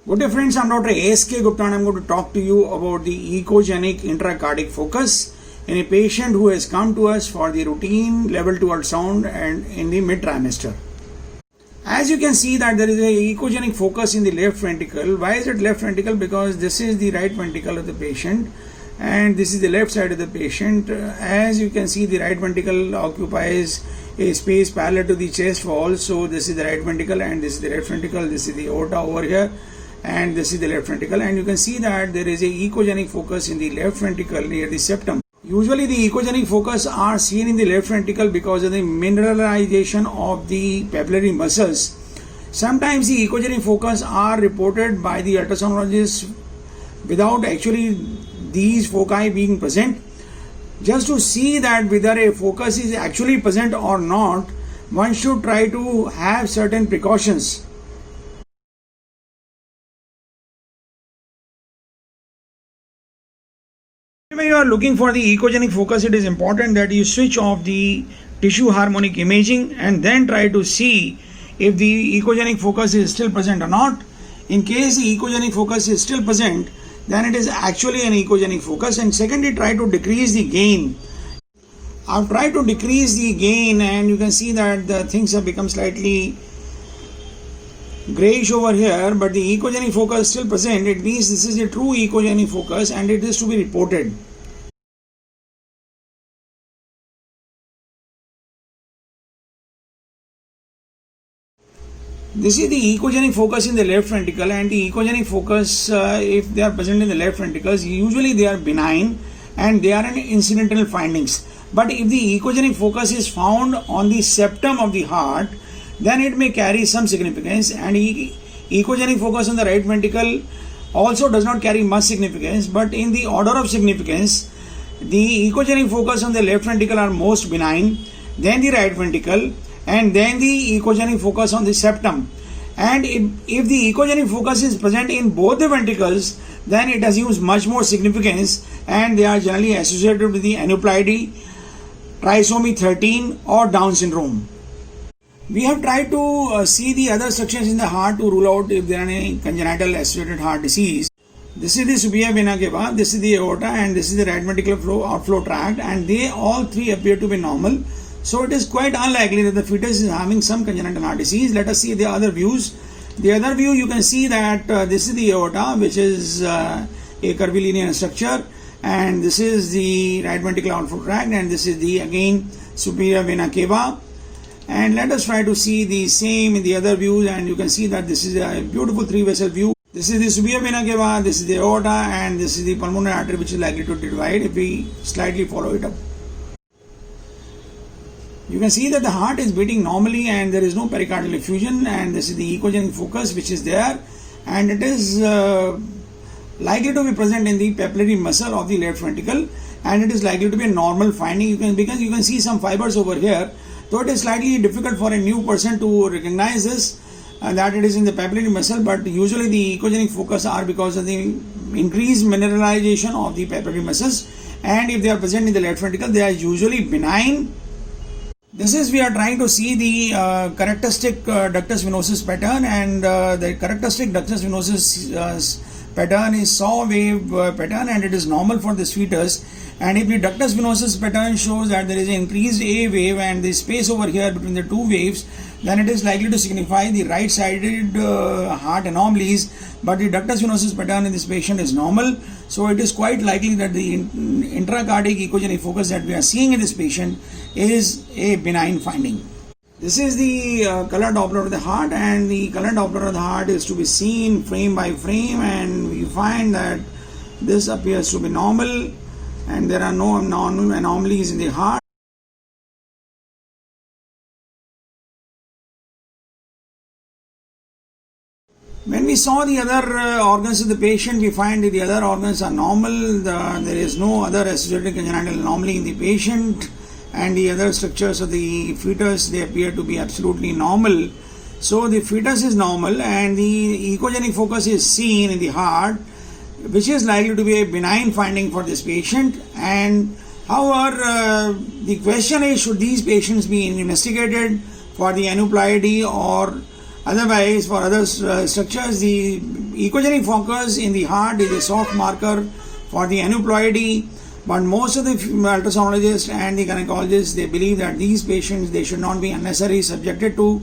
Good day friends, I'm Dr. A.S.K. Gupta and I'm going to talk to you about the echogenic intracardiac focus in a patient who has come to us for the routine level 2 ultrasound and in the mid trimester. As you can see that there is a echogenic focus in the left ventricle. Why is it left ventricle? Because this is the right ventricle of the patient and this is the left side of the patient. As you can see, the right ventricle occupies a space parallel to the chest wall. So this is the right ventricle and this is the left ventricle. This is the aorta over here and this is the left ventricle, and you can see that there is a echogenic focus in the left ventricle near the septum. Usually the echogenic focus are seen in the left ventricle because of the mineralization of the papillary muscles. Sometimes the echogenic focus are reported by the ultrasonologist without actually these foci being present. Just to see that whether a focus is actually present or not, one should try to have certain precautions. When you are looking for the echogenic focus, it is important that you switch off the tissue harmonic imaging and then try to see if the echogenic focus is still present or not. In case the echogenic focus is still present, then it is actually an echogenic focus. And secondly, try to decrease the gain. I've tried to decrease the gain and you can see that the things have become slightly grayish over here, but the echogenic focus is still present. It means this is a true echogenic focus and it is to be reported. This is the echogenic focus in the left ventricle, and the echogenic focus, if they are present in the left ventricles, usually they are benign and they are an incidental findings. But if the echogenic focus is found on the septum of the heart, then it may carry some significance, and echogenic focus on the right ventricle also does not carry much significance. But in the order of significance, the echogenic focus on the left ventricle are most benign, then the right ventricle, and then the echogenic focus on the septum. And if the echogenic focus is present in both the ventricles, then it assumes much more significance, and they are generally associated with the aneuploidy, trisomy 13 or Down syndrome. We have tried to see the other structures in the heart to rule out if there are any congenital associated heart disease. This is the subia vena cava, this is the aorta, and this is the right ventricular outflow tract, and they all three appear to be normal. So it is quite unlikely that the fetus is having some congenital heart disease. Let us see the other views. The other view, you can see that this is the aorta, which is a curvilinear structure, and this is the right ventricular outflow tract, and this is the again superior vena cava. And let us try to see the same in the other views, and you can see that this is a beautiful three vessel view. This is the superior vena cava, this is the aorta, and this is the pulmonary artery which is likely to divide if we slightly follow it up. You can see that the heart is beating normally and there is no pericardial effusion, and this is the echogenic focus which is there, and it is likely to be present in the papillary muscle of the left ventricle, and it is likely to be a normal finding because you can see some fibers over here. Though it is slightly difficult for a new person to recognize this, that it is in the papillary muscle, but usually the echogenic focus are because of the increased mineralization of the papillary muscles, and if they are present in the left ventricle, they are usually benign. This is, we are trying to see the characteristic ductus venosus pattern, and the characteristic ductus venosus pattern is saw wave pattern, and it is normal for this fetus. And if the ductus venosus pattern shows that there is an increased A wave and the space over here between the two waves, then it is likely to signify the right-sided heart anomalies, but the ductus venosus pattern in this patient is normal. So it is quite likely that the intracardiac echogenic focus that we are seeing in this patient is a benign finding. This is the color Doppler of the heart, and the color Doppler of the heart is to be seen frame by frame, and we find that this appears to be normal and there are no anomalies in the heart. When we saw the other organs of the patient, we find that the other organs are normal. There is no other associated congenital anomaly in the patient, and the other structures of the fetus, they appear to be absolutely normal. So the fetus is normal and the echogenic focus is seen in the heart, which is likely to be a benign finding for this patient. And however, the question is, should these patients be investigated for the aneuploidy or Otherwise, for other structures, the echogenic focus in the heart is a soft marker for the aneuploidy. But most of the ultrasonologists and the gynecologists, they believe that these patients, they should not be unnecessarily subjected to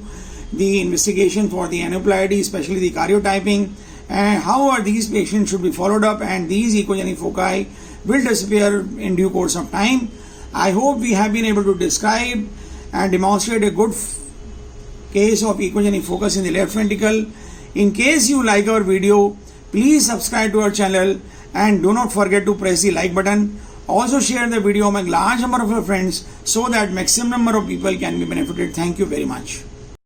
the investigation for the aneuploidy, especially the karyotyping. And however, these patients should be followed up, and these echogenic foci will disappear in due course of time. I hope we have been able to describe and demonstrate a good case of echogenic focus in the left ventricle. In case you like our video, please subscribe to our channel and do not forget to press the like button. Also share the video among large number of your friends so that maximum number of people can be benefited. Thank you very much.